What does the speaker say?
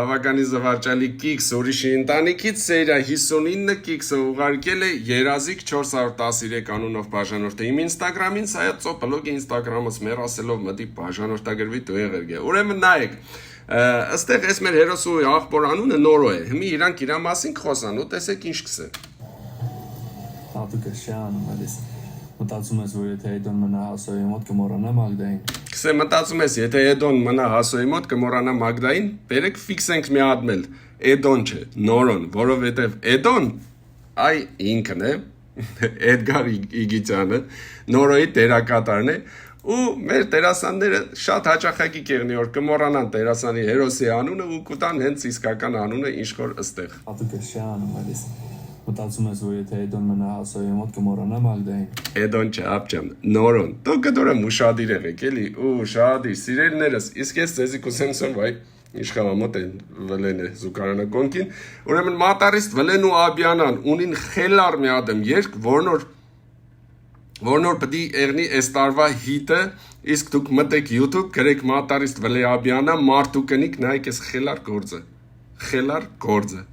Բավականին զվարճալի կիքս ուրիշի ընտանիքից սերիա 59 կիքսը ուղարկել է Երազիկ 413 անունով բաժանորդը իմ ինստագրամին, սա է ծոպլոգի ինստագրամս մեռասելով մտի բաժանորդագրվի տուեղերգե։ Ուրեմն նայեք, ըստեղ ես մեր հերոսու աղբոր անունը Նորո է, հիմի իրանք իրա մասին կխոսան ու տեսեք ինչ կսեն։ Ապիկը շան, մալիս, մտածում ես, որ եթե Էդոն մնա հասոյի մոտ կմոռանա Մագդային։ Կսե մտածում ես, եթե Էդոն մնա հասոյի մոտ կմոռանա Մագդային, բերեք ֆիքսենք մի ադմել, Էդոն չէ, Նորոն, որովհետև Էդոն, այ ինքն է, Էդգար Իգիթյանը, Նորոյի տերակատարն է, ու մեր տերասանները շատ հաճախակի կեղնի որ կմոռանան տերասանի հերոսի անունը ու կուտան հենց իսկական անունը ինչ որ ըստեղ։ Ապիկը շան, մալիս, մտածում ես, որ եթե Էդոն մնա հասոյի մոտ կմոռանա Մագդային։ Էդոն չէ, ապջան, Նորոն, դու կդորեմ ու շադիր եղեք, էլի, ու շադիր, սիրելիներս, իսկ ես ձեզի կուսեմ սոր, վայ, իշխավամոտ են վլեն է զուկարանը կոնքին, ուրեմն մատարիստ վլեն ու աբյանան, ունին խելար մի ադեմ երկ, որ նոր պդի էղնի այս տարվա հիտը, իսկ դուք մտեք YouTube, գրեք մատարիստ վլե աբյանա, մարդու կնիք, նայք ես խելար գործը,